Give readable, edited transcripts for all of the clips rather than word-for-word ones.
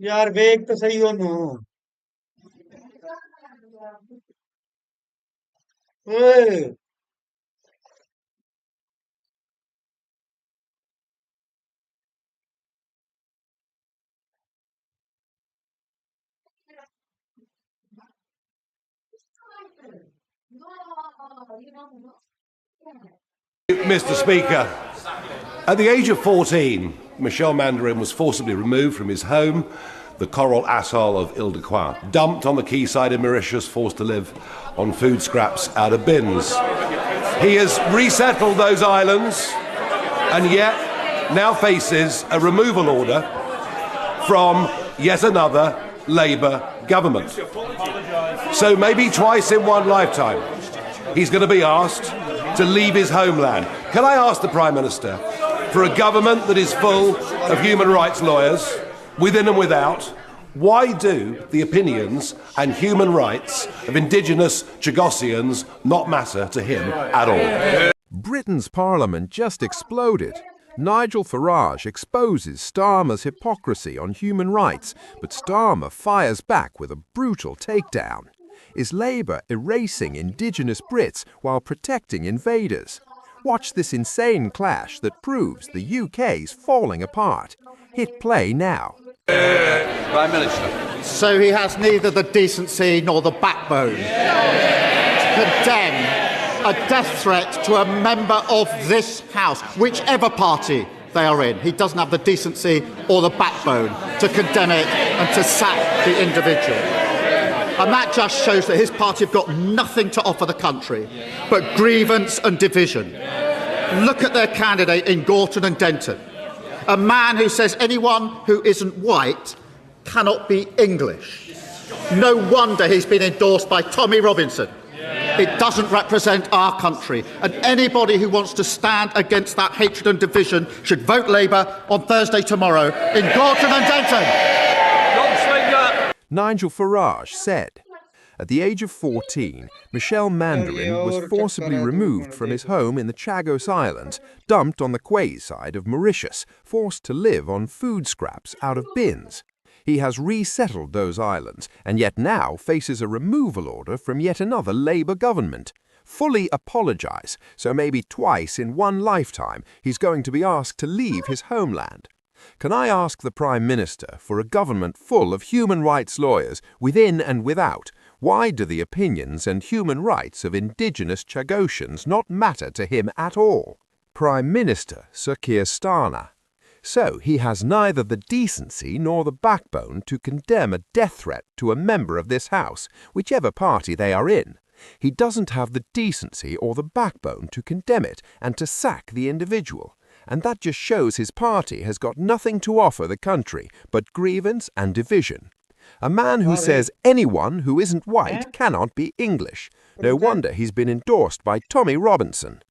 यार वेख तो सही ओनू। ओए। Mr. Speaker, at the age of 14, Michel Mandarin was forcibly removed from his home, the coral atoll of Ile-de-Quoi, dumped on the quayside of Mauritius, forced to live on food scraps out of bins. He has resettled those islands and yet now faces a removal order from yet another Labour government. So maybe twice in one lifetime, he's going to be asked to leave his homeland. Can I ask the Prime Minister, for a government that is full of human rights lawyers, within and without, why do the opinions and human rights of indigenous Chagossians not matter to him at all? Britain's Parliament just exploded. Nigel Farage exposes Starmer's hypocrisy on human rights, but Starmer fires back with a brutal takedown. Is Labour erasing indigenous Brits while protecting invaders? Watch this insane clash that proves the UK's falling apart. Hit play now. Prime Minister. So he has neither the decency nor the backbone to condemn a death threat to a member of this House, whichever party they are in. He doesn't have the decency or the backbone to condemn it and to sack the individual. And that just shows that his party have got nothing to offer the country but grievance and division. Look at their candidate in Gorton and Denton, a man who says anyone who isn't white cannot be English. No wonder he's been endorsed by Tommy Robinson. It doesn't represent our country, and anybody who wants to stand against that hatred and division should vote Labour on Thursday tomorrow in Gorton and Denton. Nigel Farage said, at the age of 14, Michel Mandarin was forcibly removed from his home in the Chagos Islands, dumped on the quayside of Mauritius, forced to live on food scraps out of bins. He has resettled those islands and yet now faces a removal order from yet another Labour government. Fully apologise, so maybe twice in one lifetime he's going to be asked to leave his homeland. Can I ask the Prime Minister, for a government full of human rights lawyers within and without, why do the opinions and human rights of indigenous Chagosians not matter to him at all? Prime Minister Sir Keir Starmer. So he has neither the decency nor the backbone to condemn a death threat to a member of this House, whichever party they are in. He doesn't have the decency or the backbone to condemn it and to sack the individual. And that just shows his party has got nothing to offer the country but grievance and division. A man who says anyone who isn't white cannot be English. No wonder he's been endorsed by Tommy Robinson.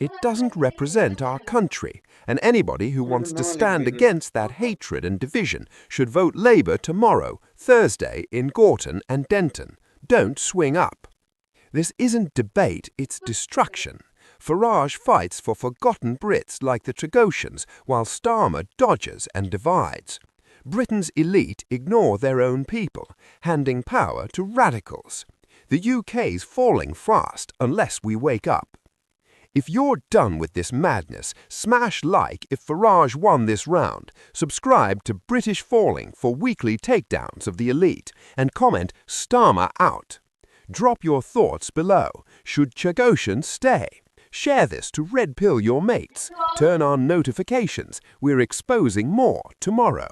It doesn't represent our country, and anybody who wants to stand against that hatred and division should vote Labour tomorrow, Thursday, in Gorton and Denton. Don't swing up. This isn't debate, it's destruction. Farage fights for forgotten Brits like the Chagosians, while Starmer dodges and divides. Britain's elite ignore their own people, handing power to radicals. The UK's falling fast unless we wake up. If you're done with this madness, smash like if Farage won this round, subscribe to British Falling for weekly takedowns of the elite, and comment Starmer out. Drop your thoughts below. Should Chagosians stay? Share this to red pill your mates. Turn on notifications. We're exposing more tomorrow.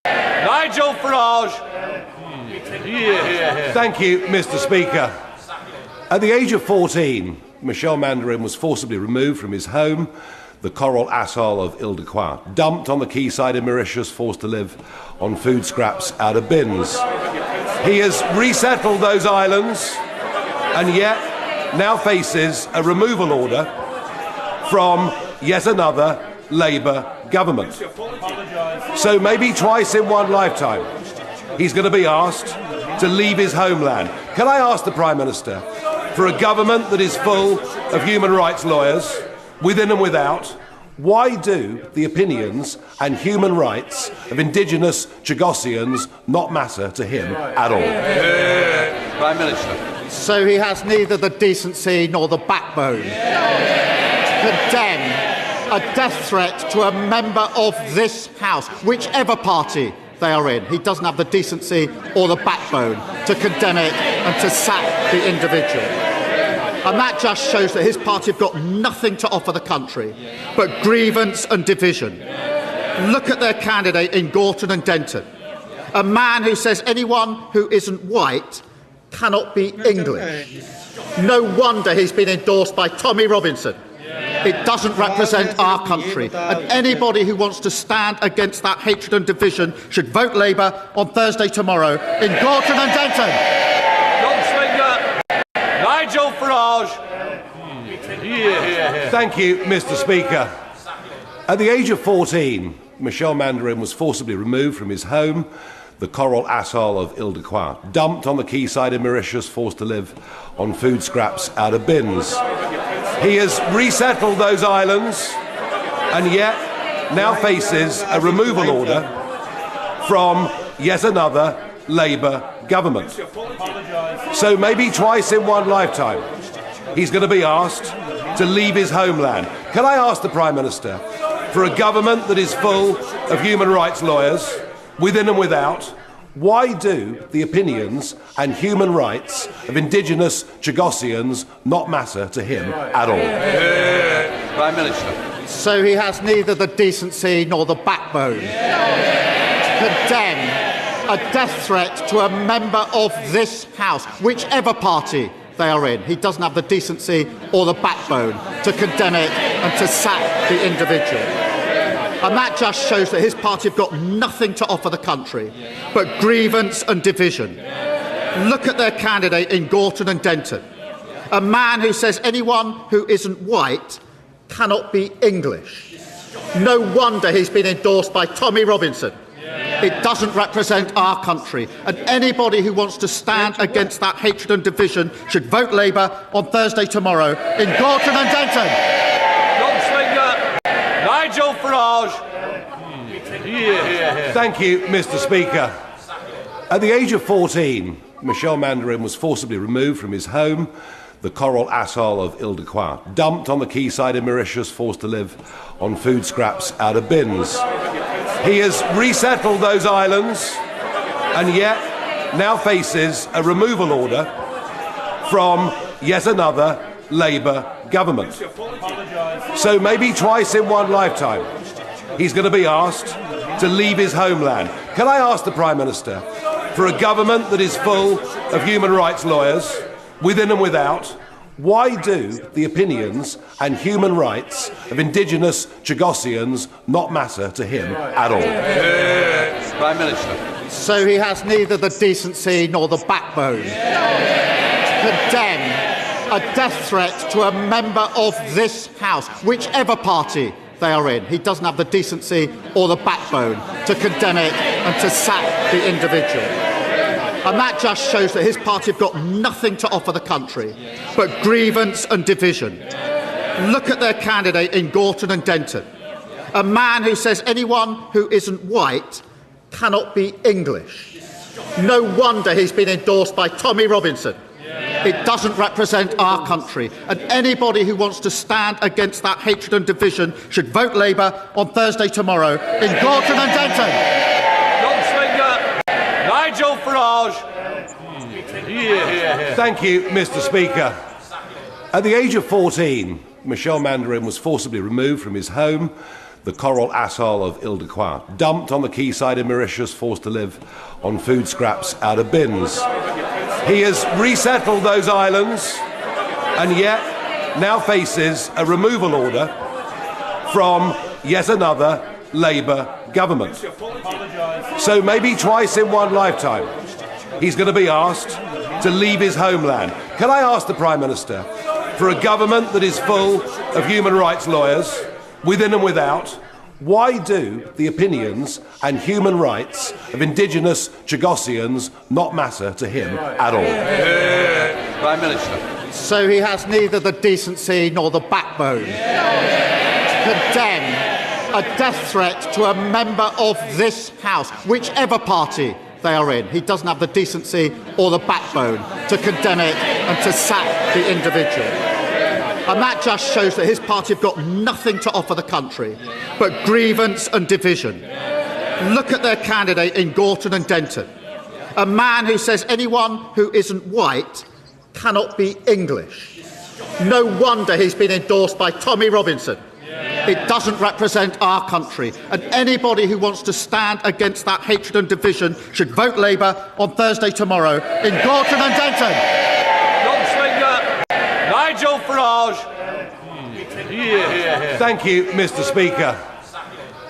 Nigel Farage. Thank you, Mr. Speaker. At the age of 14, Michel Mandarin was forcibly removed from his home, the coral atoll of Ile-de-Quoi, dumped on the quayside of Mauritius, forced to live on food scraps out of bins. He has resettled those islands and yet now faces a removal order from yet another Labour government. So maybe twice in one lifetime, he's going to be asked to leave his homeland. Can I ask the Prime Minister, for a government that is full of human rights lawyers, within and without, why do the opinions and human rights of indigenous Chagossians not matter to him at all? Prime Minister. So he has neither the decency nor the backbone to condemn a death threat to a member of this House, whichever party they are in. He doesn't have the decency or the backbone to condemn it and to sack the individual. And that just shows that his party have got nothing to offer the country but grievance and division. Look at their candidate in Gorton and Denton, a man who says anyone who isn't white cannot be English. No wonder he's been endorsed by Tommy Robinson. It doesn't represent our country, and anybody who wants to stand against that hatred and division should vote Labour on Thursday tomorrow in Gorton and Denton. Nigel Farage. Thank you, Mr. Speaker. At the age of 14, Michel Mandarin was forcibly removed from his home, the coral atoll of Île-de-Quoi, dumped on the quayside in Mauritius, forced to live on food scraps out of bins. He has resettled those islands and yet now faces a removal order from yet another Labour government. So maybe twice in one lifetime, he's going to be asked to leave his homeland. Can I ask the Prime Minister, for a government that is full of human rights lawyers, within and without, why do the opinions and human rights of indigenous Chagossians not matter to him at all? Prime Minister. So he has neither the decency nor the backbone to condemn a death threat to a member of this House, whichever party they are in. He doesn't have the decency or the backbone to condemn it and to sack the individual. And that just shows that his party have got nothing to offer the country but grievance and division. Look at their candidate in Gorton and Denton, a man who says anyone who isn't white cannot be English. No wonder he's been endorsed by Tommy Robinson. It doesn't represent our country, and anybody who wants to stand against that hatred and division should vote Labour on Thursday tomorrow in Gorton and Denton. Nigel Farage. Thank you, Mr. Speaker. At the age of 14, Michel Mandarin was forcibly removed from his home, the coral atoll of Île-de-Quoi, dumped on the quayside in Mauritius, forced to live on food scraps out of bins. He has resettled those islands and yet now faces a removal order from yet another Labour government. So maybe twice in one lifetime, he's going to be asked to leave his homeland. Can I ask the Prime Minister, for a government that is full of human rights lawyers, within and without, why do the opinions and human rights of indigenous Chagossians not matter to him at all? Prime Minister. So he has neither the decency nor the backbone to condemn a death threat to a member of this House, whichever party they are in. He doesn't have the decency or the backbone to condemn it and to sack the individual. And that just shows that his party have got nothing to offer the country but grievance and division. Look at their candidate in Gorton and Denton, a man who says anyone who isn't white cannot be English. No wonder he's been endorsed by Tommy Robinson. It doesn't represent our country, and anybody who wants to stand against that hatred and division should vote Labour on Thursday tomorrow in Gorton and Denton. Nigel Farage. Thank you, Mr. Speaker. At the age of 14, Michel Mandarin was forcibly removed from his home, the coral atoll of Île-de-Quoi, dumped on the quayside in Mauritius, forced to live on food scraps out of bins. He has resettled those islands and yet now faces a removal order from yet another Labour government. So maybe twice in one lifetime, he's going to be asked to leave his homeland. Can I ask the Prime Minister, for a government that is full of human rights lawyers, within and without, why do the opinions and human rights of indigenous Chagossians not matter to him at all? Prime Minister. So he has neither the decency nor the backbone to condemn a death threat to a member of this House, whichever party they are in. He doesn't have the decency or the backbone to condemn it and to sack the individual. And that just shows that his party have got nothing to offer the country but grievance and division. Look at their candidate in Gorton and Denton, a man who says anyone who isn't white cannot be English. No wonder he's been endorsed by Tommy Robinson. It doesn't represent our country, and anybody who wants to stand against that hatred and division should vote Labour on Thursday tomorrow in Gorton and Denton. Nigel Farage. Thank you, Mr. Speaker.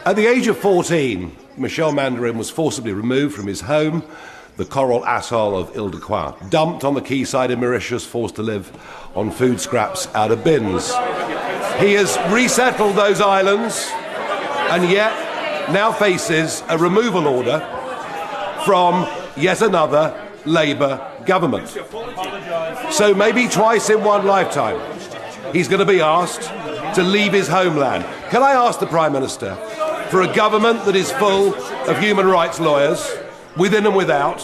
At the age of 14, Michel Mandarin was forcibly removed from his home, the coral atoll of Île-de-Quoi, dumped on the quayside of Mauritius, forced to live on food scraps out of bins. He has resettled those islands and yet now faces a removal order from yet another Labour government. So maybe twice in one lifetime, he's going to be asked to leave his homeland. Can I ask the Prime Minister, for a government that is full of human rights lawyers, within and without,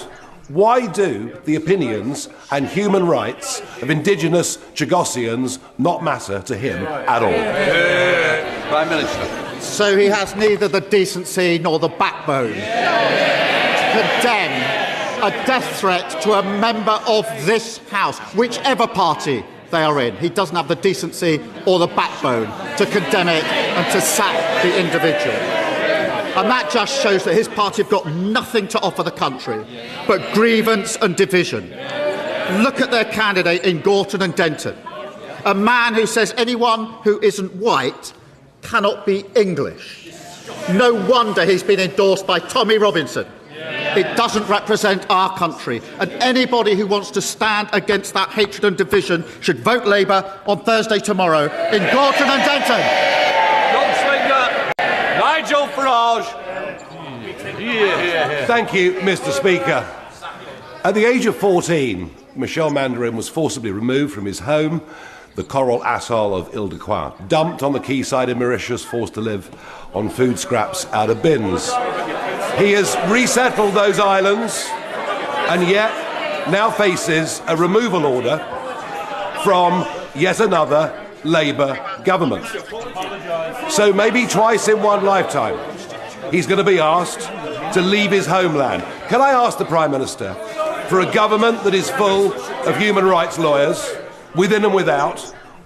why do the opinions and human rights of indigenous Chagossians not matter to him at all? Prime Minister. So he has neither the decency nor the backbone to condemn a death threat to a member of this House, whichever party they are in. He doesn't have the decency or the backbone to condemn it and to sack the individual. And that just shows that his party have got nothing to offer the country but grievance and division. Look at their candidate in Gorton and Denton, a man who says anyone who isn't white cannot be English. No wonder he's been endorsed by Tommy Robinson. It doesn't represent our country, and anybody who wants to stand against that hatred and division should vote Labour on Thursday tomorrow in Gorton and Denton. Nigel Farage. Thank you, Mr. Speaker. At the age of 14, Michel Mandarin was forcibly removed from his home, the coral atoll of Île-de-Quoi, dumped on the quayside of Mauritius, forced to live on food scraps out of bins. He has resettled those islands and yet now faces a removal order from yet another Labour government. So maybe twice in one lifetime, he's going to be asked to leave his homeland. Can I ask the Prime Minister, for a government that is full of human rights lawyers, within and without,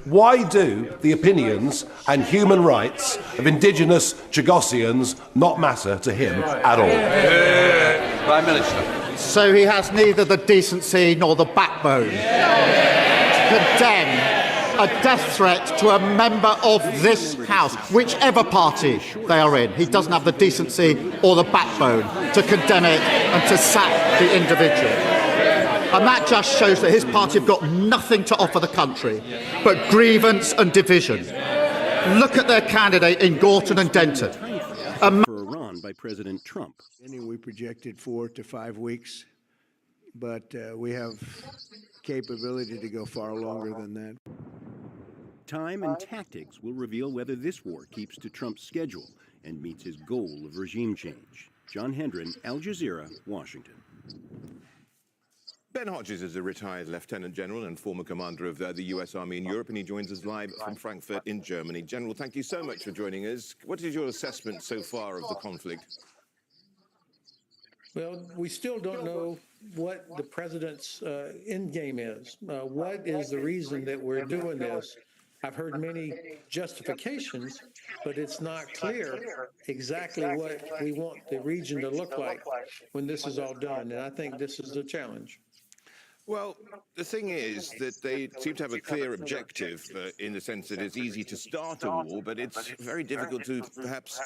why do the opinions and human rights of indigenous Chagossians not matter to him at all? Prime Minister. So he has neither the decency nor the backbone to condemn a death threat to a member of this House, whichever party they are in. He doesn't have the decency or the backbone to condemn it and to sack the individual. And that just shows that his party have got nothing to offer the country but grievance and division. Look at their candidate in Gorton and Denton. For Iran by President Trump. We projected 4 to 5 weeks, but we have capability to go far longer than that. Time and tactics will reveal whether this war keeps to Trump's schedule and meets his goal of regime change. John Hendren, Al Jazeera, Washington. Ben Hodges is a retired Lieutenant General and former commander of the US Army in Europe, and he joins us live from Frankfurt in Germany. General, thank you so much for joining us. What is your assessment so far of the conflict? Well, we still don't know what the president's end game is. What is the reason that we're doing this? I've heard many justifications, but it's not clear exactly what we want the region to look like when this is all done. And I think this is the challenge. Well, the thing is that they seem to have a clear objective in the sense that it's easy to start a war, but it's very difficult to perhaps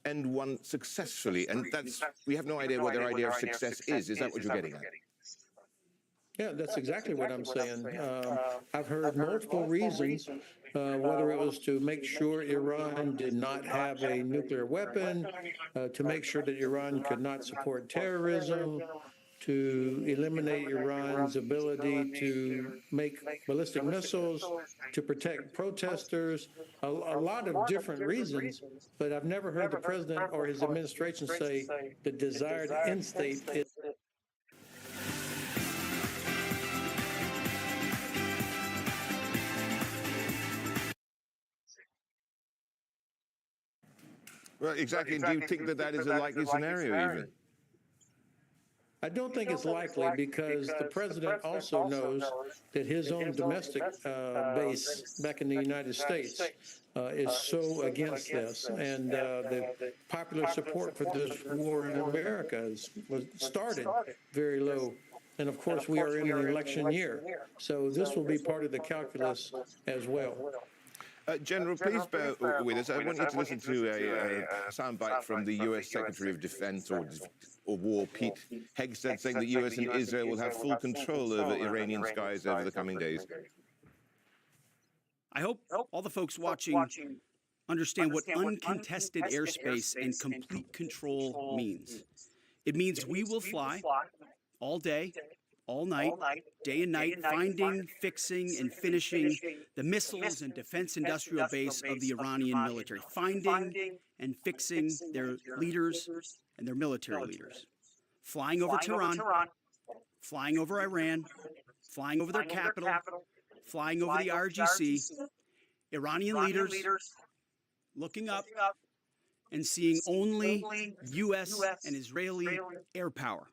end one successfully. And we have no idea what their idea of success is. Is that what you're getting at? Yeah, that's exactly what I'm saying. I've heard multiple reasons, whether it was to make sure Iran did not have a nuclear weapon, to make sure that Iran could not support terrorism, to eliminate Iran's ability to make ballistic missiles, to protect protesters, a lot of different reasons. But I've never heard the president or his administration say the desired end state is. Well, exactly. And do you think that that is a likely scenario, even? I don't think it's likely because the president also knows that his own domestic base back in the United States is so against this. And the popular support for this war in America was started very low. And of course, we are in an election year. So this will be part of the calculus as well. General, please bear with us. I want you to listen to a soundbite from the U.S. Secretary of Defense or War, Pete Hegseth, saying that U.S. and Israel will have full control over Iranian skies over the coming days. I hope all the folks watching understand what uncontested airspace and complete control means. It means we will fly all day, all night, day and night, finding, fixing, and finishing the missiles and defense industrial base of the Iranian military, finding and fixing their leaders and their military leaders, flying over Tehran, flying over Iran, flying over their capital, flying over the RGC, Iranian leaders looking up and seeing only U.S. and Israeli air power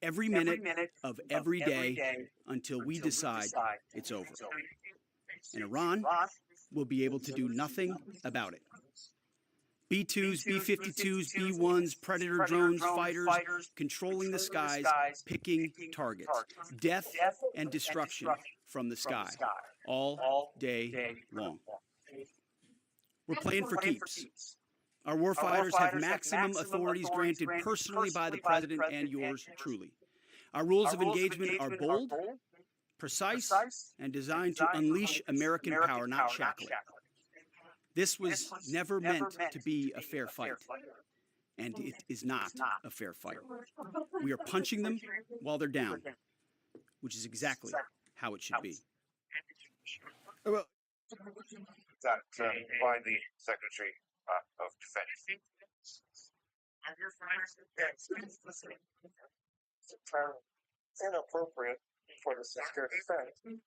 every minute of every day until we decide it's over. And Iran will be able to do nothing about it. B-2s, B-52s, B-1s, Predator drones, fighters, controlling the skies, picking targets. Death and destruction from the sky, all day long. We're playing for keeps. Our warfighters have maximum authorities granted personally by the president and yours truly. Our rules of engagement are bold, precise, and designed to unleash American power, not shackle it. This was never meant to be a fair fight, and it is not a fair fight. We are punching them while they're down, which is exactly how it should be. Well, that by the Secretary of Defense. It's inappropriate for the Secretary of Defense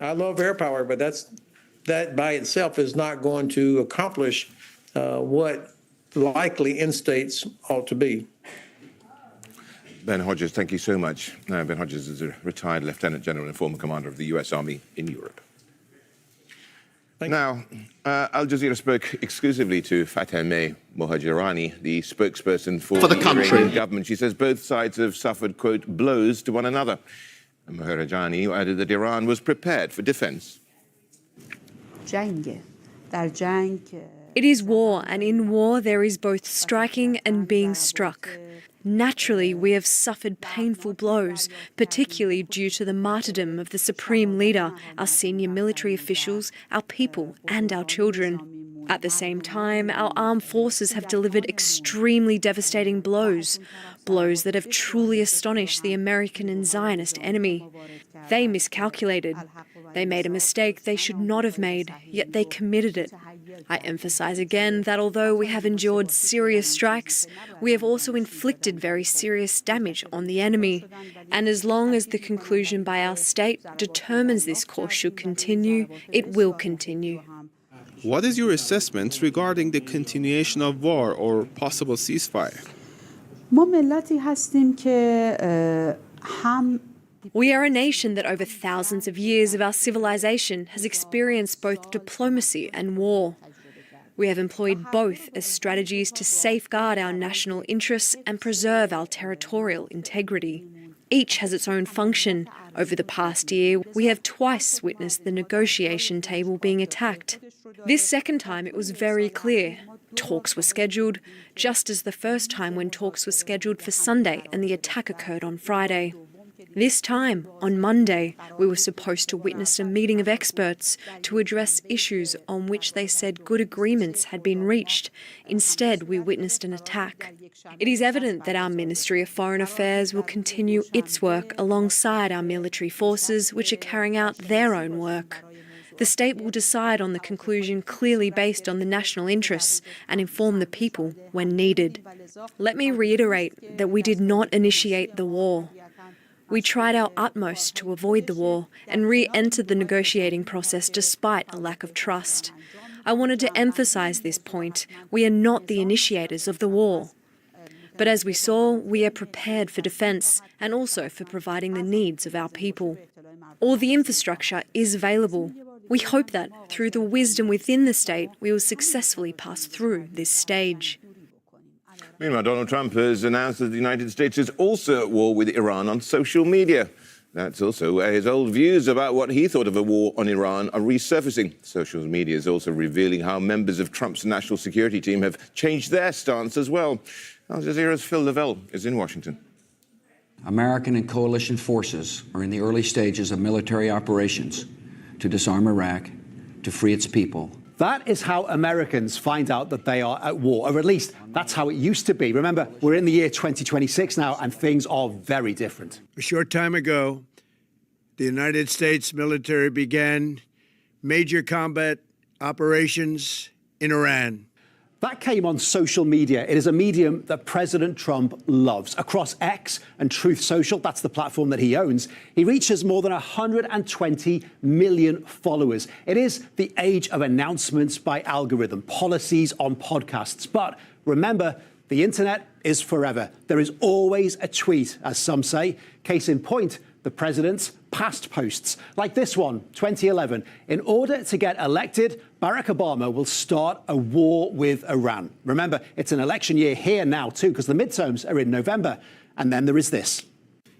I love air power, but that by itself is not going to accomplish what likely end states ought to be. Ben Hodges, thank you so much. Ben Hodges is a retired Lieutenant General and former commander of the US Army in Europe. Now, Al Jazeera spoke exclusively to Fatemeh Mohajerani, the spokesperson for the country. Iranian government. She says both sides have suffered, quote, blows to one another. And Mohajerani added that Iran was prepared for defense. It is war, and in war there is both striking and being struck. Naturally, we have suffered painful blows, particularly due to the martyrdom of the supreme leader, our senior military officials, our people and our children. At the same time, our armed forces have delivered extremely devastating blows, blows that have truly astonished the American and Zionist enemy. They miscalculated. They made a mistake they should not have made, yet they committed it. I emphasize again that although we have endured serious strikes, we have also inflicted very serious damage on the enemy. And as long as the conclusion by our state determines this course should continue, it will continue. What is your assessment regarding the continuation of war or possible ceasefire? We are a nation that over thousands of years of our civilization has experienced both diplomacy and war. We have employed both as strategies to safeguard our national interests and preserve our territorial integrity. Each has its own function. Over the past year, we have twice witnessed the negotiation table being attacked. This second time, it was very clear. Talks were scheduled, just as the first time when talks were scheduled for Sunday and the attack occurred on Friday. This time, on Monday, we were supposed to witness a meeting of experts to address issues on which they said good agreements had been reached. Instead, we witnessed an attack. It is evident that our Ministry of Foreign Affairs will continue its work alongside our military forces, which are carrying out their own work. The state will decide on the conclusion clearly based on the national interests and inform the people when needed. Let me reiterate that we did not initiate the war. We tried our utmost to avoid the war and re-entered the negotiating process despite a lack of trust. I wanted to emphasize this point. We are not the initiators of the war. But as we saw, we are prepared for defence and also for providing the needs of our people. All the infrastructure is available. We hope that, through the wisdom within the state, we will successfully pass through this stage. Meanwhile, Donald Trump has announced that the United States is also at war with Iran on social media. That's also where his old views about what he thought of a war on Iran are resurfacing. Social media is also revealing how members of Trump's national security team have changed their stance as well. Al Jazeera's Phil Lavelle is in Washington. American and coalition forces are in the early stages of military operations to disarm Iraq, to free its people. That is how Americans find out that they are at war, or at least that's how it used to be. Remember, we're in the year 2026 now, and things are very different. A short time ago, the United States military began major combat operations in Iran. That came on social media. It is a medium that President Trump loves. Across X and Truth Social, that's the platform that he owns, he reaches more than 120 million followers. It is the age of announcements by algorithm, policies on podcasts. But remember, the internet is forever. There is always a tweet, as some say. Case in point, the president's past posts, like this one, 2011. In order to get elected, Barack Obama will start a war with Iran. Remember, it's an election year here now, too, because the midterms are in November. And then there is this.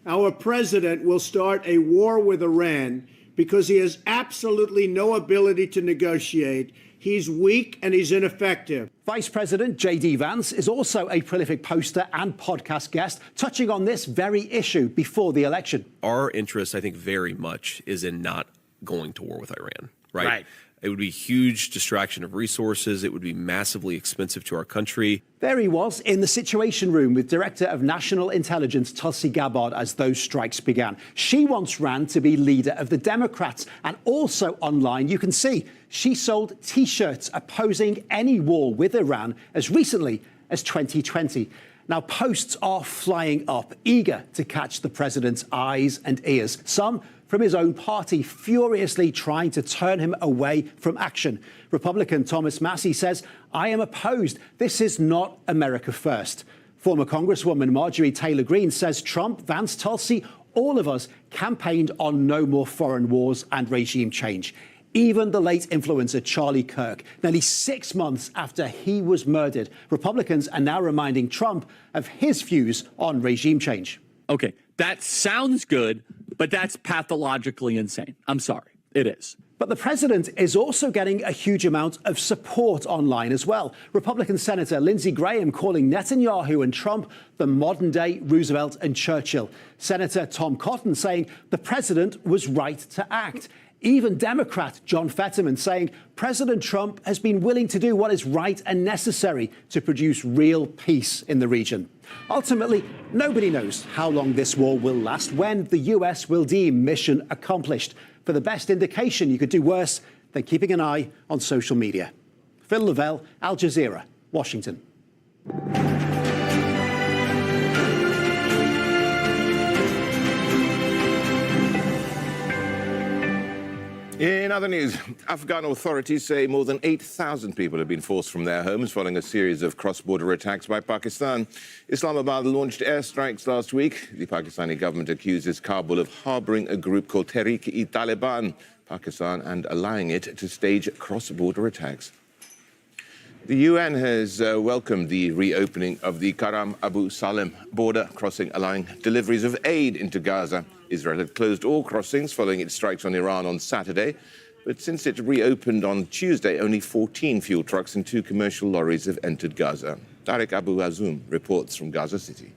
Our president will start a war with Iran because he has absolutely no ability to negotiate. He's weak and he's ineffective. Vice President J.D. Vance is also a prolific poster and podcast guest, touching on this very issue before the election. Our interest, I think, very much is in not going to war with Iran, right? It would be a huge distraction of resources. It would be massively expensive to our country. There he was in the Situation Room with Director of National Intelligence Tulsi Gabbard as those strikes began. She once ran to be leader of the Democrats, and also online you can see she sold T-shirts opposing any war with Iran as recently as 2020. Now, posts are flying up, eager to catch the president's eyes and ears. Some from his own party, furiously trying to turn him away from action. Republican Thomas Massie says, "I am opposed. This is not America first." Former Congresswoman Marjorie Taylor Greene says Trump, Vance, Tulsi, all of us campaigned on no more foreign wars and regime change. Even the late influencer Charlie Kirk, nearly 6 months after he was murdered, Republicans are now reminding Trump of his views on regime change. Okay, that sounds good, but that's pathologically insane. I'm sorry, it is. But the president is also getting a huge amount of support online as well. Republican Senator Lindsey Graham calling Netanyahu and Trump the modern-day Roosevelt and Churchill. Senator Tom Cotton saying the president was right to act. Even Democrat John Fetterman saying President Trump has been willing to do what is right and necessary to produce real peace in the region. Ultimately, nobody knows how long this war will last, when the US will deem mission accomplished. For the best indication, you could do worse than keeping an eye on social media. Phil Lavelle, Al Jazeera, Washington. In other news, Afghan authorities say more than 8,000 people have been forced from their homes following a series of cross-border attacks by Pakistan. Islamabad launched airstrikes last week. The Pakistani government accuses Kabul of harbouring a group called Tehreek-e-Taliban, Pakistan, and allowing it to stage cross-border attacks. The UN has welcomed the reopening of the Karam Abu Salem border crossing, allowing deliveries of aid into Gaza. Israel had closed all crossings following its strikes on Iran on Saturday. But since it reopened on Tuesday, only 14 fuel trucks and 2 commercial lorries have entered Gaza. Tariq Abu Azum reports from Gaza City.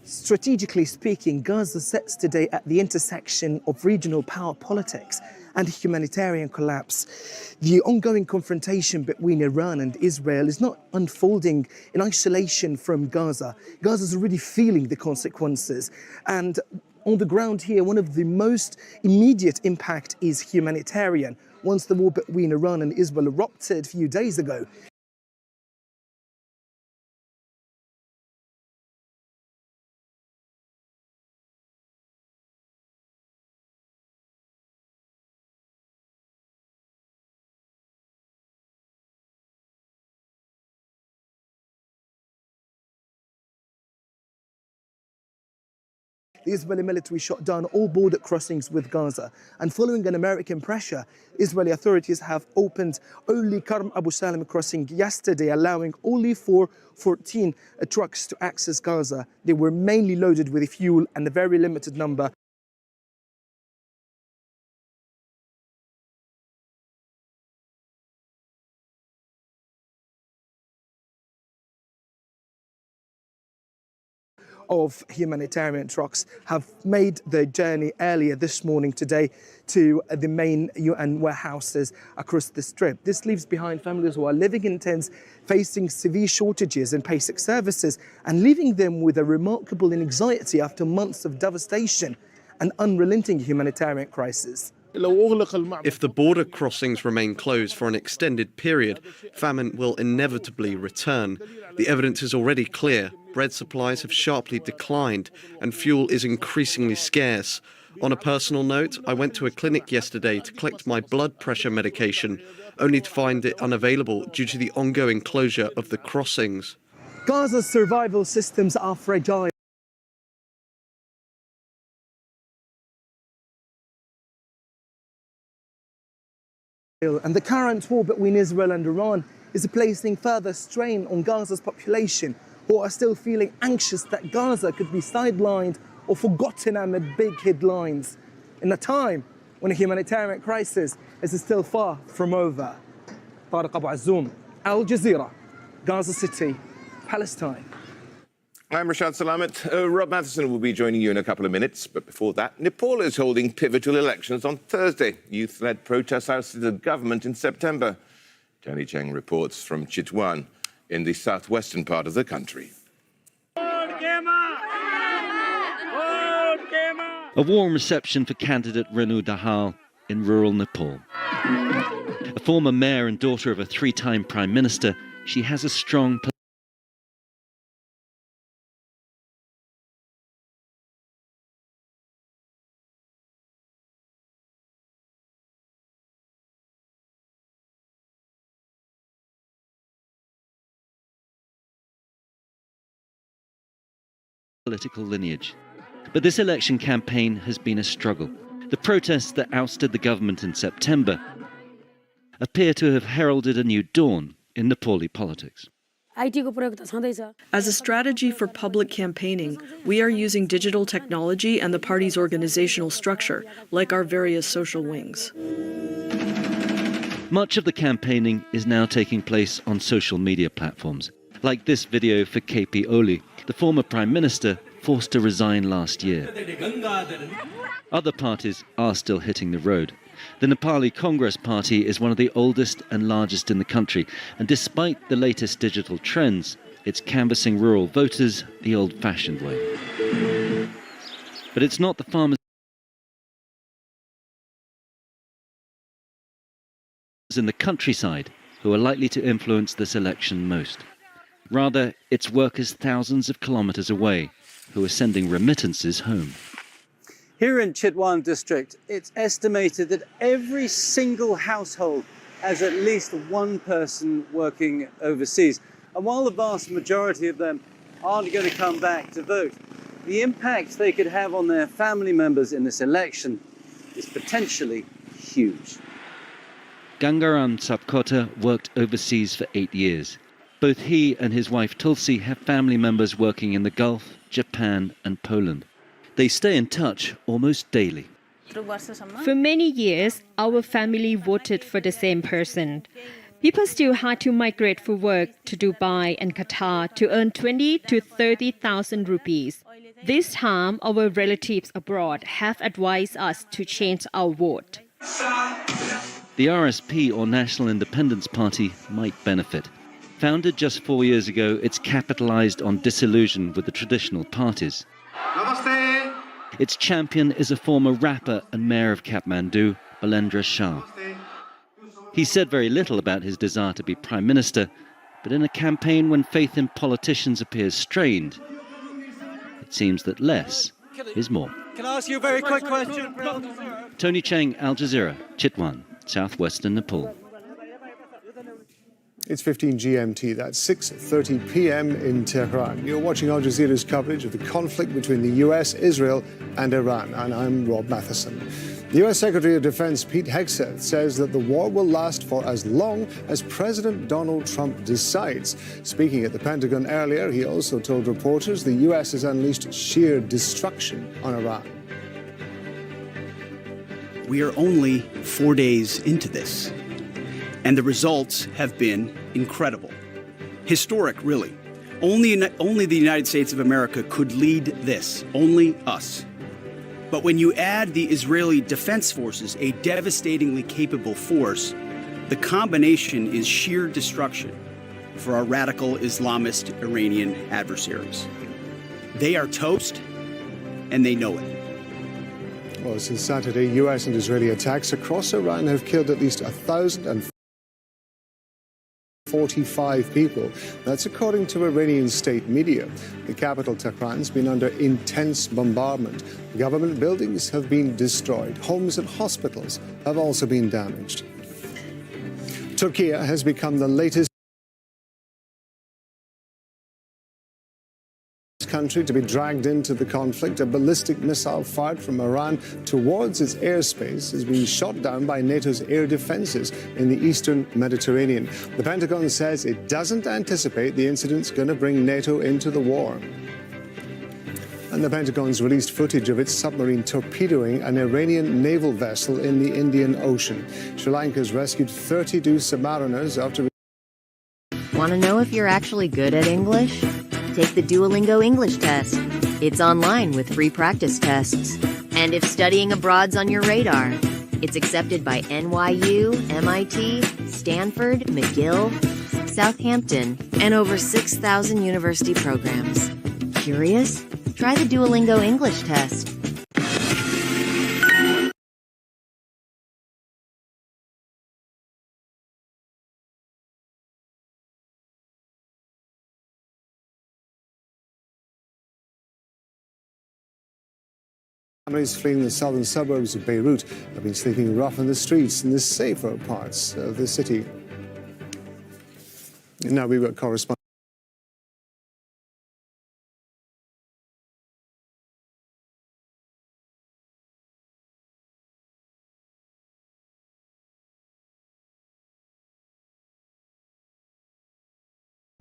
Strategically speaking, Gaza sits today at the intersection of regional power politics and humanitarian collapse. The ongoing confrontation between Iran and Israel is not unfolding in isolation from Gaza. Gaza is already feeling the consequences. And on the ground here, one of the most immediate impact is humanitarian. Once the war between Iran and Israel erupted a few days ago, the Israeli military shut down all border crossings with Gaza. And following an American pressure, Israeli authorities have opened only Karam Abu Salem crossing yesterday, allowing only for 14 trucks to access Gaza. They were mainly loaded with fuel and a very limited number of humanitarian trucks have made their journey earlier this morning today to the main UN warehouses across the strip. This leaves behind families who are living in tents, facing severe shortages in basic services, and leaving them with a remarkable anxiety after months of devastation and unrelenting humanitarian crisis. If the border crossings remain closed for an extended period, famine will inevitably return. The evidence is already clear. Bread supplies have sharply declined and fuel is increasingly scarce. On a personal note, I went to a clinic yesterday to collect my blood pressure medication, only to find it unavailable due to the ongoing closure of the crossings. Gaza's survival systems are fragile. And the current war between Israel and Iran is placing further strain on Gaza's population, who are still feeling anxious that Gaza could be sidelined or forgotten amid big headlines in a time when a humanitarian crisis is still far from over. Tariq Abu Azum, Al Jazeera, Gaza City, Palestine. I'm Rashad Salamat. Rob Matheson will be joining you in a couple of minutes. But before that, Nepal is holding pivotal elections on Thursday. Youth-led protests ousted the government in September. Tony Cheng reports from Chitwan in the southwestern part of the country. A warm reception for candidate Renu Dahal in rural Nepal. A former mayor and daughter of a 3-time prime minister, she has a strong political lineage. But this election campaign has been a struggle. The protests that ousted the government in September appear to have heralded a new dawn in Nepali politics. As a strategy for public campaigning, we are using digital technology and the party's organizational structure, like our various social wings. Much of the campaigning is now taking place on social media platforms, like this video for KP Oli, the former Prime Minister forced to resign last year. Other parties are still hitting the road. The Nepali Congress Party is one of the oldest and largest in the country, and despite the latest digital trends, it's canvassing rural voters the old-fashioned way. But it's not the farmers in the countryside who are likely to influence this election most. Rather, it's workers thousands of kilometers away who are sending remittances home. Here in Chitwan district, it's estimated that every single household has at least one person working overseas. And while the vast majority of them aren't going to come back to vote, the impact they could have on their family members in this election is potentially huge. Gangaram Sapkota worked overseas for 8 years. Both he and his wife Tulsi have family members working in the Gulf, Japan and Poland. They stay in touch almost daily. For many years, our family voted for the same person. People still had to migrate for work to Dubai and Qatar to earn 20 to 30,000 rupees. This time, our relatives abroad have advised us to change our vote. The RSP, or National Independence Party, might benefit. Founded just 4 years ago, it's capitalized on disillusion with the traditional parties. Its champion is a former rapper and mayor of Kathmandu, Balendra Shah. He said very little about his desire to be prime minister, but in a campaign when faith in politicians appears strained, it seems that less is more. Can I ask you a very quick question? Tony Cheng, Al Jazeera, Chitwan, southwestern Nepal. It's 15 GMT, that's 6:30 p.m. in Tehran. You're watching Al Jazeera's coverage of the conflict between the US, Israel and Iran, and I'm Rob Matheson. The US Secretary of Defense Pete Hegseth says that the war will last for as long as President Donald Trump decides. Speaking at the Pentagon earlier, he also told reporters the US has unleashed sheer destruction on Iran. We are only 4 days into this, and the results have been incredible. Historic, really. Only the United States of America could lead this, only us. But when you add the Israeli Defense Forces, a devastatingly capable force, the combination is sheer destruction for our radical Islamist Iranian adversaries. They are toast, and they know it. Well, since Saturday, US and Israeli attacks across Iran have killed at least 1,045 people. That's according to Iranian state media. The capital, Tehran's been under intense bombardment. Government buildings have been destroyed. Homes and hospitals have also been damaged. Turkey has become the latest country to be dragged into the conflict. A ballistic missile fired from Iran towards its airspace has been shot down by NATO's air defenses in the eastern Mediterranean. The Pentagon says it doesn't anticipate the incident's going to bring NATO into the war. And the Pentagon's released footage of its submarine torpedoing an Iranian naval vessel in the Indian Ocean. Sri Lanka's rescued 32 submariners after... Want to know if you're actually good at English? Take the Duolingo English test. It's online with free practice tests. And if studying abroad's on your radar, it's accepted by NYU, MIT, Stanford, McGill, Southampton, and over 6,000 university programs. Curious? Try the Duolingo English test. Families fleeing the southern suburbs of Beirut have been sleeping rough in the streets in the safer parts of the city. And now we've got correspondent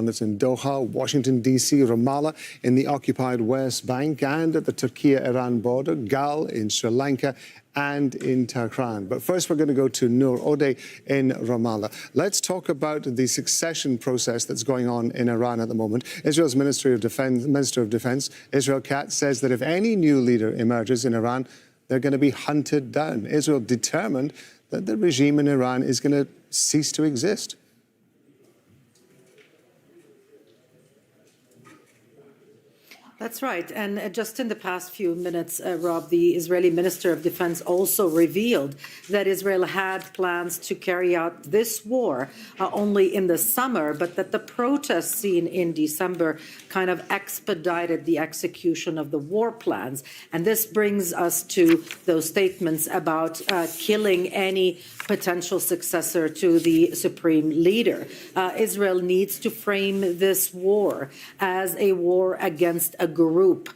It's in Doha, Washington, D.C., Ramallah in the occupied West Bank, and at the Turkey-Iran border, Gal in Sri Lanka, and in Tehran. But first, we're going to go to Noor Odeh in Ramallah. Let's talk about the succession process that's going on in Iran at the moment. Israel's Minister of Defense, Israel Katz, says that if any new leader emerges in Iran, they're going to be hunted down. Israel determined that the regime in Iran is going to cease to exist. That's right. And just in the past few minutes, Rob, the Israeli Minister of Defense also revealed that Israel had plans to carry out this war only in the summer, but that the protests seen in December kind of expedited the execution of the war plans. And this brings us to those statements about killing any potential successor to the supreme leader. Israel needs to frame this war as a war against a group,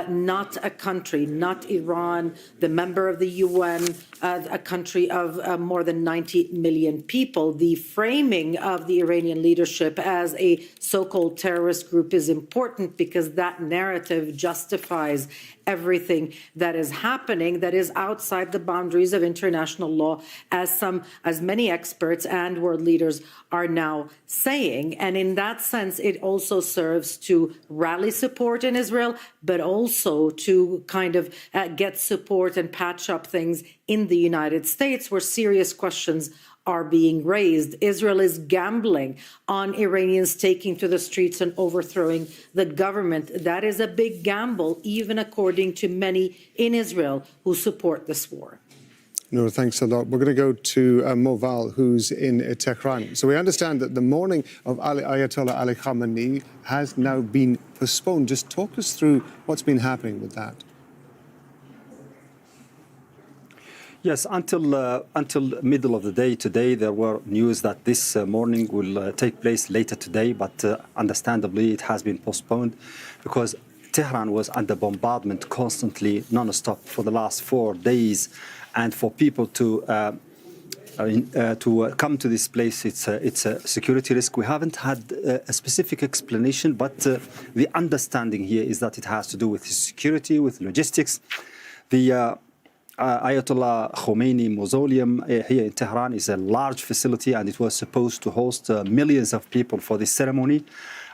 not a country, not Iran, the member of the UN, a country of more than 90 million people. The framing of the Iranian leadership as a so-called terrorist group is important because that narrative justifies everything that is happening that is outside the boundaries of international law, as many experts and world leaders are now saying. And in that sense, it also serves to rally support in Israel, but also to kind of get support and patch up things in the United States where serious questions are being raised. Israel is gambling on Iranians taking to the streets and overthrowing the government. That is a big gamble, even according to many in Israel who support this war. No, thanks a lot. We're going to go to Moval, who's in Tehran. So we understand that the mourning of Ayatollah Ali Khamenei has now been postponed. Just talk us through what's been happening with that. Yes, until middle of the day today, there were news that this morning will take place later today, but understandably it has been postponed because Tehran was under bombardment constantly, non-stop for the last 4 days, and for people to come to this place, it's a security risk. We haven't had a specific explanation, but the understanding here is that it has to do with security, with logistics. The Ayatollah Khomeini Mausoleum here in Tehran is a large facility, and it was supposed to host millions of people for this ceremony.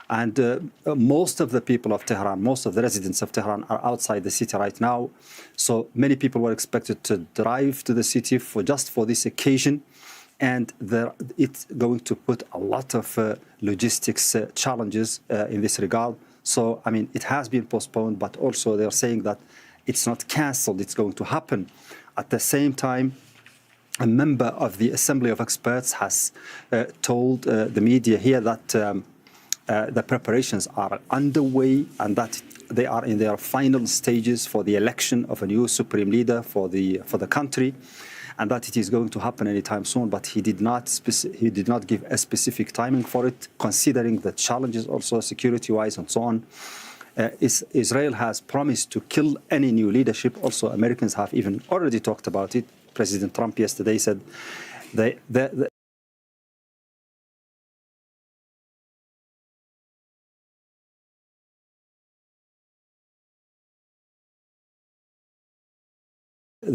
And most of the people of Tehran, most of the residents of Tehran are outside the city right now. So many people were expected to drive to the city just for this occasion. And it's going to put a lot of logistics challenges in this regard. So, I mean, it has been postponed, but also they're saying that it's not cancelled, it's going to happen. At the same time, a member of the Assembly of Experts has told the media here that the preparations are underway and that they are in their final stages for the election of a new supreme leader for the country, and that it is going to happen anytime soon. But he did not give a specific timing for it, considering the challenges also security-wise and so on. Israel has promised to kill any new leadership. Also, Americans have even already talked about it. President Trump yesterday said the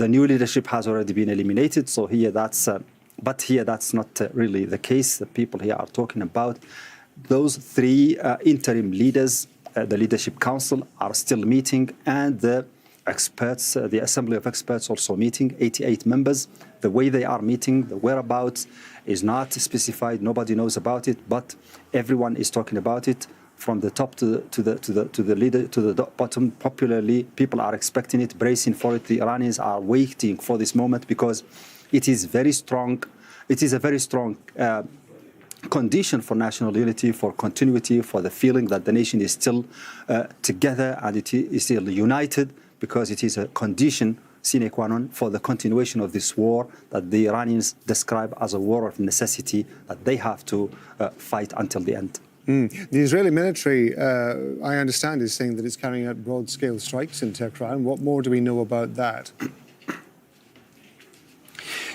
new leadership has already been eliminated. So here that's not really the case. The people here are talking about those 3 interim leaders. The Leadership Council are still meeting, and the experts, the Assembly of Experts also meeting, 88 members. The way they are meeting, the whereabouts is not specified. Nobody knows about it, but everyone is talking about it from the top to the bottom. Popularly, people are expecting it, bracing for it. The Iranians are waiting for this moment because it is very strong. It is a very strong condition for national unity, for continuity, for the feeling that the nation is still together and it is still united, because it is a condition sine qua non for the continuation of this war that the Iranians describe as a war of necessity that they have to fight until the end. The Israeli military, I understand, is saying that it's carrying out broad-scale strikes in Tehran. What more do we know about that?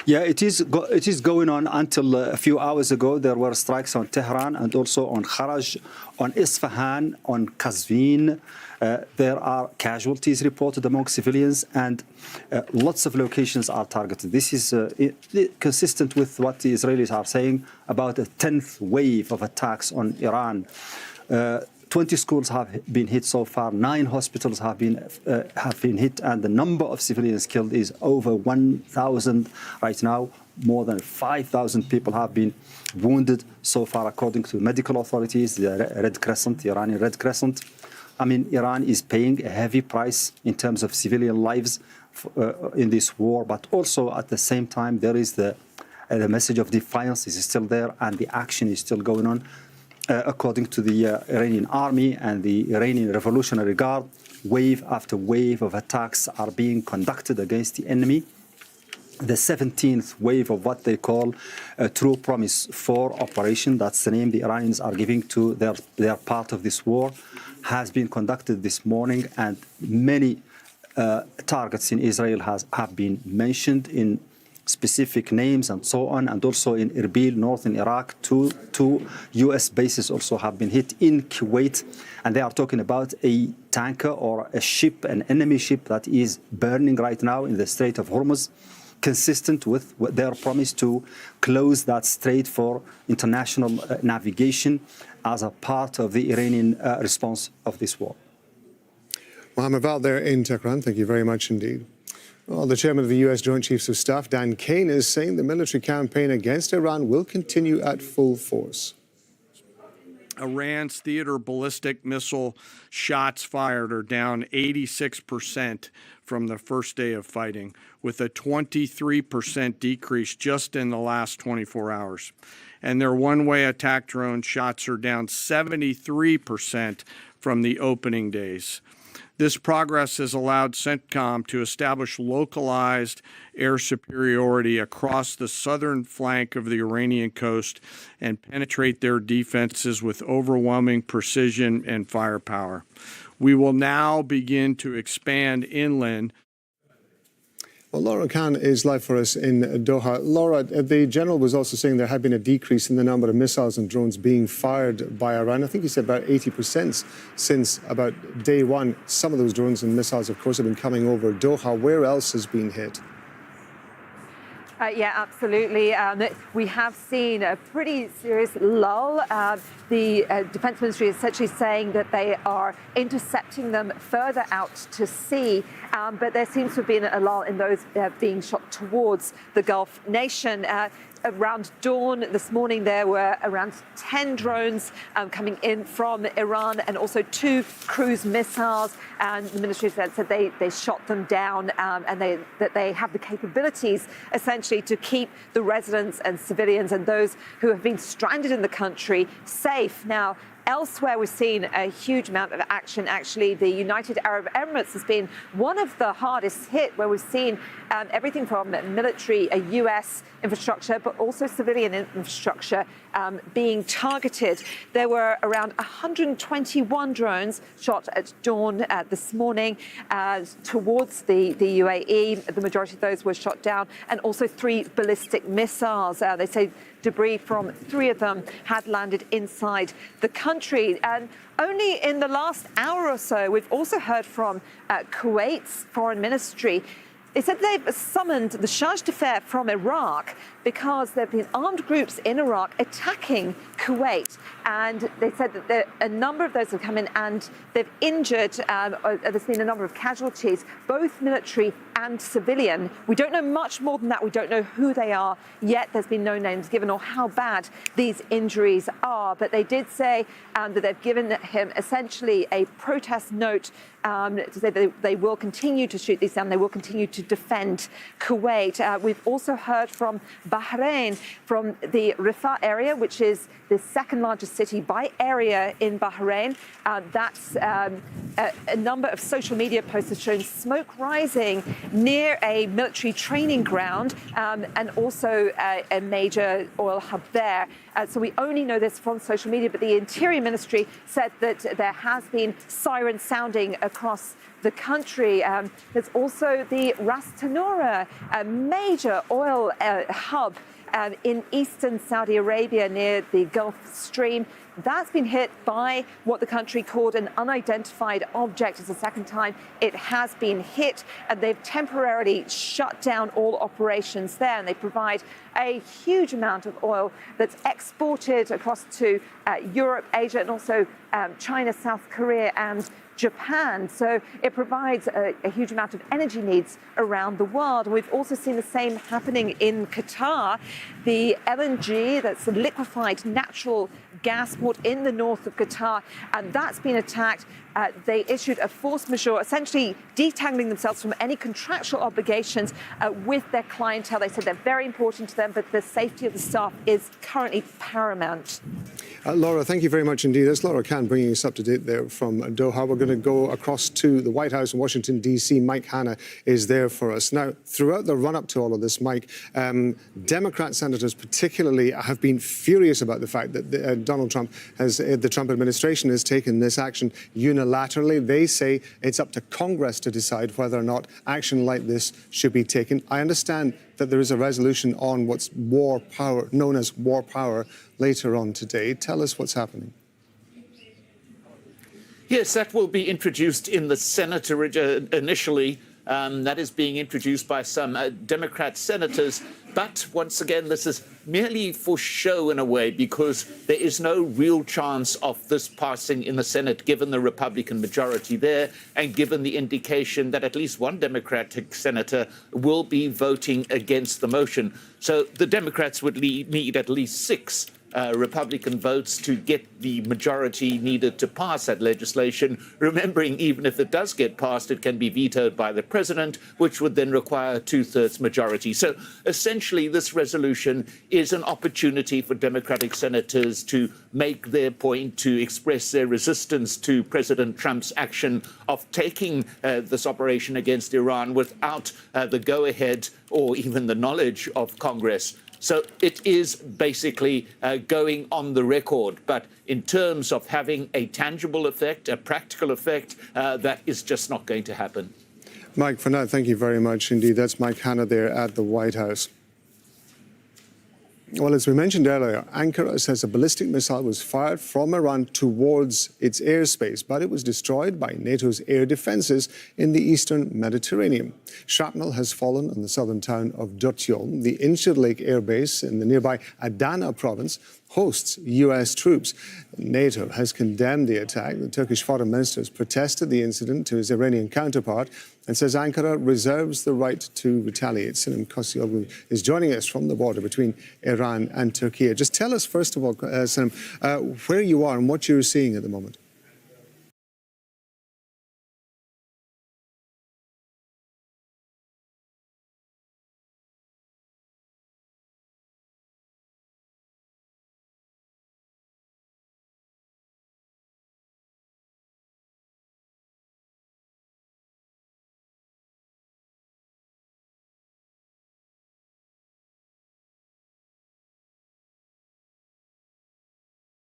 Yeah, it is going on until a few hours ago. There were strikes on Tehran and also on Kharaj, on Isfahan, on Qazvin. There are casualties reported among civilians, and lots of locations are targeted. This is consistent with what the Israelis are saying about a 10th wave of attacks on Iran. 20 schools have been hit so far. 9 hospitals have been hit, and the number of civilians killed is over 1,000 right now. More than 5,000 people have been wounded so far, according to medical authorities, the Red Crescent, the Iranian Red Crescent. I mean, Iran is paying a heavy price in terms of civilian lives in this war, but also at the same time, there is the message of defiance is still there, and the action is still going on. According to the Iranian army and the Iranian Revolutionary Guard, wave after wave of attacks are being conducted against the enemy. The 17th wave of what they call a True Promise 4 operation, that's the name the Iranians are giving to their part of this war, has been conducted this morning, and many targets in Israel have been mentioned in specific names and so on, and also in Erbil, northern Iraq, two U.S. bases also have been hit in Kuwait, and they are talking about a tanker or a ship, an enemy ship that is burning right now in the Strait of Hormuz, consistent with their promise to close that strait for international navigation as a part of the Iranian response of this war. Mohammed Val there in Tehran, thank you very much indeed. Well, the chairman of the U.S. Joint Chiefs of Staff, Dan Kane, is saying the military campaign against Iran will continue at full force. Iran's theater ballistic missile shots fired are down 86% from the first day of fighting, with a 23% decrease just in the last 24 hours. And their one-way attack drone shots are down 73% from the opening days. This progress has allowed CENTCOM to establish localized air superiority across the southern flank of the Iranian coast and penetrate their defenses with overwhelming precision and firepower. We will now begin to expand inland. Well, Laura Khan is live for us in Doha. Laura, the general was also saying there had been a decrease in the number of missiles and drones being fired by Iran. I think he said about 80% since about day one. Some of those drones and missiles, of course, have been coming over Doha. Where else has been hit? Yeah, absolutely. We have seen a pretty serious lull. The Defense Ministry is essentially saying that they are intercepting them further out to sea, but there seems to have been a lull in those being shot towards the Gulf nation. Around dawn this morning, there were around 10 drones coming in from Iran and also 2 cruise missiles. And the ministry said they shot them down and that they have the capabilities essentially to keep the residents and civilians and those who have been stranded in the country safe. Now, elsewhere, we've seen a huge amount of action. Actually, the United Arab Emirates has been one of the hardest hit, where we've seen everything from military, U.S. infrastructure, but also civilian infrastructure being targeted. There were around 121 drones shot at dawn this morning towards the UAE. The majority of those were shot down, and also 3 ballistic missiles. They say debris from 3 of them had landed inside the country. And only in the last hour or so, we've also heard from Kuwait's foreign ministry. They said they've summoned the charge d'affaires from Iraq because there have been armed groups in Iraq attacking Kuwait. And they said that a number of those have come in and they've injured, there's been a number of casualties, both military and civilian. We don't know much more than that. We don't know who they are yet. There's been no names given or how bad these injuries are. But they did say that they've given him essentially a protest note to say that they will continue to shoot these down. They will continue to defend Kuwait. We've also heard from Bahrain, from the Rifah area, which is the second largest city by area in Bahrain. That's a number of social media posts have shown smoke rising near a military training ground and also a major oil hub there. So we only know this from social media, but the Interior Ministry said that there has been sirens sounding across the country. There's also the Ras Tanura, a major oil hub in eastern Saudi Arabia near the Gulf Stream. That's been hit by what the country called an unidentified object. It's the second time it has been hit, and they've temporarily shut down all operations there, and they provide a huge amount of oil that's exported across to Europe, Asia, and also China, South Korea, and Japan. So it provides a huge amount of energy needs around the world. We've also seen the same happening in Qatar. The LNG, that's liquefied natural gas port in the north of Qatar, and that's been attacked. They issued a force majeure, essentially detangling themselves from any contractual obligations with their clientele. They said they're very important to them, but the safety of the staff is currently paramount. Laura, thank you very much indeed. That's Laura Khan bringing us up to date there from Doha. We're going to go across to the White House in Washington, D.C. Mike Hanna is there for us. Now, throughout the run-up to all of this, Mike, Democrat senators particularly have been furious about the fact that the Trump administration has taken this action unilaterally. They say it's up to Congress to decide whether or not action like this should be taken. I understand that there is a resolution on what's war power, known as war power, later on today. Tell us what's happening. Yes, that will be introduced in the Senate initially. That is being introduced by some Democrat senators. But once again, this is merely for show in a way, because there is no real chance of this passing in the Senate, given the Republican majority there, and given the indication that at least one Democratic senator will be voting against the motion. So the Democrats would need at least 6 Republican votes to get the majority needed to pass that legislation. Remembering, even if it does get passed, it can be vetoed by the president, which would then require a 2/3 majority. So essentially, this resolution is an opportunity for Democratic senators to make their point, to express their resistance to President Trump's action of taking this operation against Iran without the go-ahead or even the knowledge of Congress. So it is basically going on the record. But in terms of having a tangible effect, a practical effect, that is just not going to happen. Mike, for now, thank you very much indeed. That's Mike Hanna there at the White House. Well, as we mentioned earlier, Ankara says a ballistic missile was fired from Iran towards its airspace, but it was destroyed by NATO's air defences in the eastern Mediterranean. Shrapnel has fallen on the southern town of Dotyol. The Incirlik air base in the nearby Adana province hosts US troops. NATO has condemned the attack. The Turkish foreign minister has protested the incident to his Iranian counterpart and says Ankara reserves the right to retaliate. Sinem Kosyoglu is joining us from the border between Iran and Turkey. Just tell us, first of all, Sinem, where you are and what you're seeing at the moment.